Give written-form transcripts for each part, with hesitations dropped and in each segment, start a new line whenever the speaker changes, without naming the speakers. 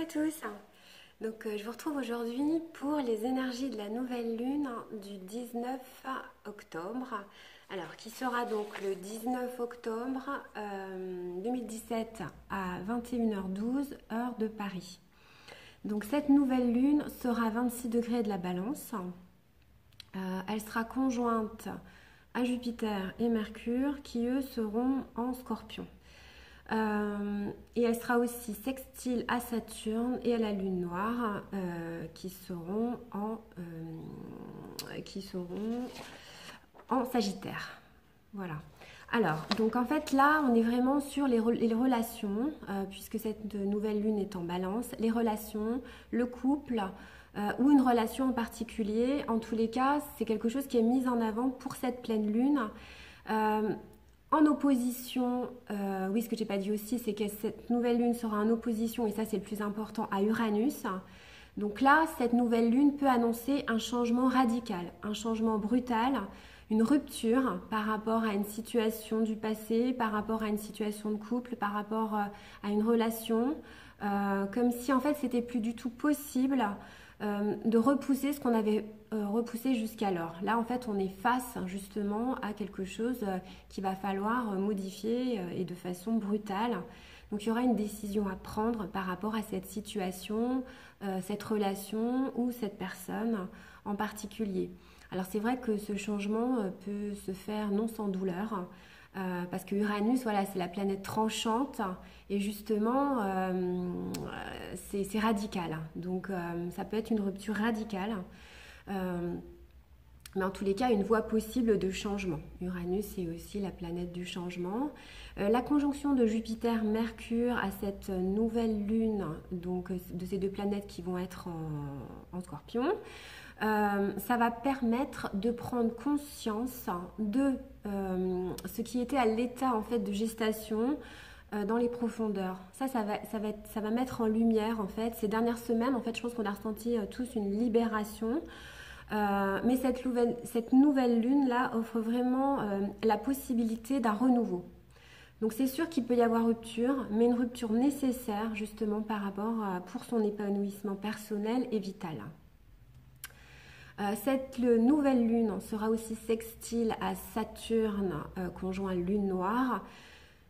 à tous. Je vous retrouve aujourd'hui pour les énergies de la nouvelle lune du 19 octobre. Alors, qui sera donc le 19 octobre 2017 à 21h12, heure de Paris. Donc, cette nouvelle lune sera à 26 degrés de la Balance. Elle sera conjointe à Jupiter et Mercure qui, eux, seront en Scorpion. Et elle sera aussi sextile à Saturne et à la Lune noire qui seront en Sagittaire. Voilà. Alors, donc en fait là, on est vraiment sur les relations, puisque cette nouvelle lune est en Balance, les relations, le couple ou une relation en particulier. En tous les cas, c'est quelque chose qui est mis en avant pour cette pleine lune. En opposition, oui, ce que j'ai pas dit aussi, c'est que cette nouvelle lune sera en opposition, et ça c'est le plus important, à Uranus. Donc là, cette nouvelle lune peut annoncer un changement radical, un changement brutal, une rupture par rapport à une situation du passé, par rapport à une situation de couple, par rapport à une relation, comme si en fait c'était plus du tout possible de repousser ce qu'on avait repoussé jusqu'alors. Là, en fait, on est face justement à quelque chose qu'il va falloir modifier et de façon brutale. Donc, il y aura une décision à prendre par rapport à cette situation, cette relation ou cette personne en particulier. Alors, c'est vrai que ce changement peut se faire non sans douleur, parce que Uranus, voilà, c'est la planète tranchante et justement c'est radical. Donc ça peut être une rupture radicale, mais en tous les cas une voie possible de changement. Uranus, c'est aussi la planète du changement. La conjonction de Jupiter-Mercure à cette nouvelle lune, donc de ces deux planètes qui vont être en Scorpion, ça va permettre de prendre conscience de ce qui était à l'état en fait de gestation dans les profondeurs. Ça va mettre en lumière en fait ces dernières semaines. En fait, je pense qu'on a ressenti tous une libération. Mais cette nouvelle lune là offre vraiment la possibilité d'un renouveau. Donc c'est sûr qu'il peut y avoir rupture, mais une rupture nécessaire justement par rapport pour son épanouissement personnel et vital. Cette nouvelle lune sera aussi sextile à Saturne, conjoint Lune noire.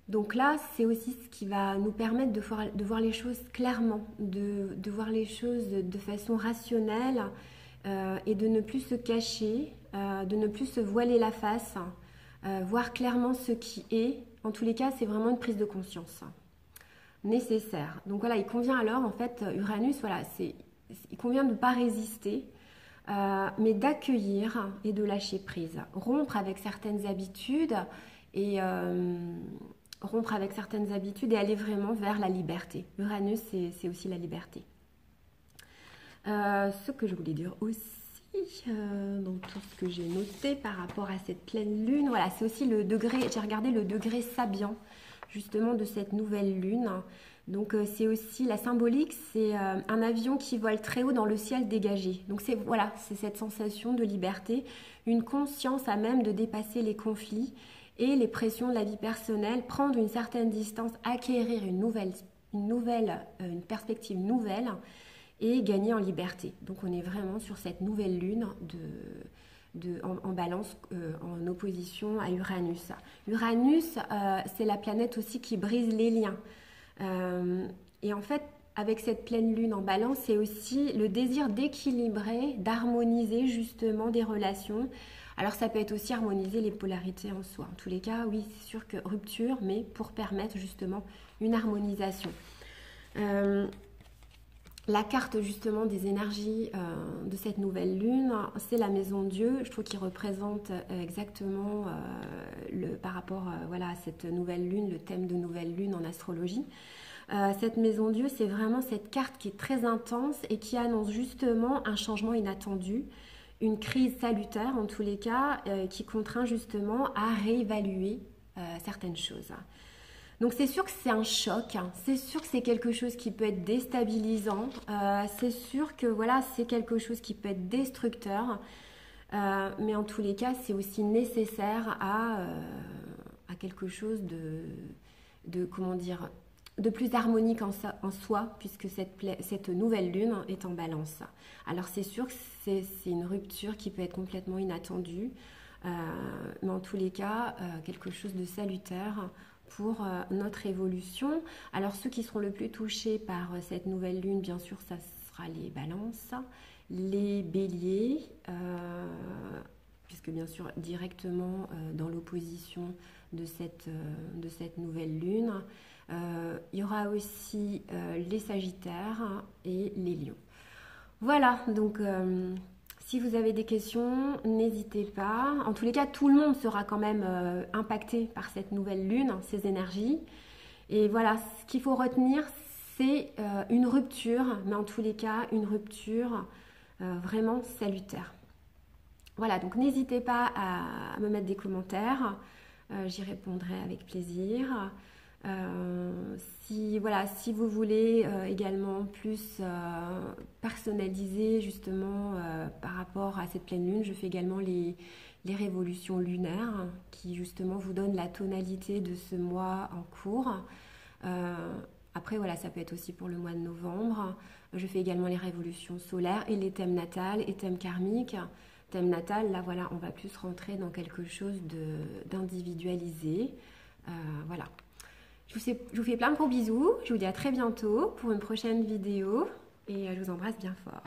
Donc là, c'est aussi ce qui va nous permettre de voir les choses clairement, de voir les choses de façon rationnelle et de ne plus se cacher, de ne plus se voiler la face, voir clairement ce qui est. En tous les cas, c'est vraiment une prise de conscience nécessaire. Donc voilà, il convient alors, en fait, Uranus, voilà, il convient de ne pas résister, mais d'accueillir et de lâcher prise. Rompre avec certaines habitudes et aller vraiment vers la liberté. Uranus, c'est aussi la liberté. Ce que je voulais dire aussi, dans tout ce que j'ai noté par rapport à cette pleine lune, voilà, c'est aussi le degré, j'ai regardé le degré sabian, justement, de cette nouvelle lune. Donc c'est aussi la symbolique, c'est un avion qui vole très haut dans le ciel dégagé. Donc c'est voilà, c'est cette sensation de liberté, une conscience à même de dépasser les conflits et les pressions de la vie personnelle, prendre une certaine distance, acquérir une perspective nouvelle et gagner en liberté. Donc on est vraiment sur cette nouvelle lune en Balance, en opposition à Uranus. Uranus, c'est la planète aussi qui brise les liens. Et en fait, avec cette pleine lune en Balance, c'est aussi le désir d'équilibrer, d'harmoniser justement des relations. Alors ça peut être aussi harmoniser les polarités en soi. En tous les cas, oui, c'est sûr que rupture, mais pour permettre justement une harmonisation. La carte justement des énergies de cette nouvelle lune, c'est la maison Dieu. Je trouve qu'il représente exactement par rapport voilà, à cette nouvelle lune, le thème de nouvelle lune en astrologie. Cette maison Dieu, c'est vraiment cette carte qui est très intense et qui annonce justement un changement inattendu, une crise salutaire en tous les cas, qui contraint justement à réévaluer certaines choses. Donc c'est sûr que c'est un choc, c'est sûr que c'est quelque chose qui peut être déstabilisant, c'est sûr que voilà, c'est quelque chose qui peut être destructeur, mais en tous les cas c'est aussi nécessaire à quelque chose de comment dire, de plus harmonique en soi, puisque cette nouvelle lune est en balance. Alors c'est sûr que c'est une rupture qui peut être complètement inattendue, mais en tous les cas, quelque chose de salutaire pour notre évolution. Alors ceux qui seront le plus touchés par cette nouvelle lune, bien sûr, ça sera les balances, les béliers, puisque bien sûr directement dans l'opposition de cette nouvelle lune. Il y aura aussi les sagittaires et les lions. Voilà, donc si vous avez des questions, n'hésitez pas. En tous les cas, tout le monde sera quand même impacté par cette nouvelle lune, ces énergies. Et voilà, ce qu'il faut retenir, c'est une rupture, mais en tous les cas, une rupture vraiment salutaire. Voilà, donc n'hésitez pas à me mettre des commentaires, j'y répondrai avec plaisir. Si vous voulez également plus personnaliser justement par rapport à cette pleine lune, je fais également les révolutions lunaires qui justement vous donnent la tonalité de ce mois en cours. Après voilà, ça peut être aussi pour le mois de novembre. Je fais également les révolutions solaires et les thèmes natals et thèmes karmiques. Thème natal, là voilà, on va plus rentrer dans quelque chose d'individualisé. Voilà. Je vous fais plein de gros bisous. Je vous dis à très bientôt pour une prochaine vidéo et je vous embrasse bien fort.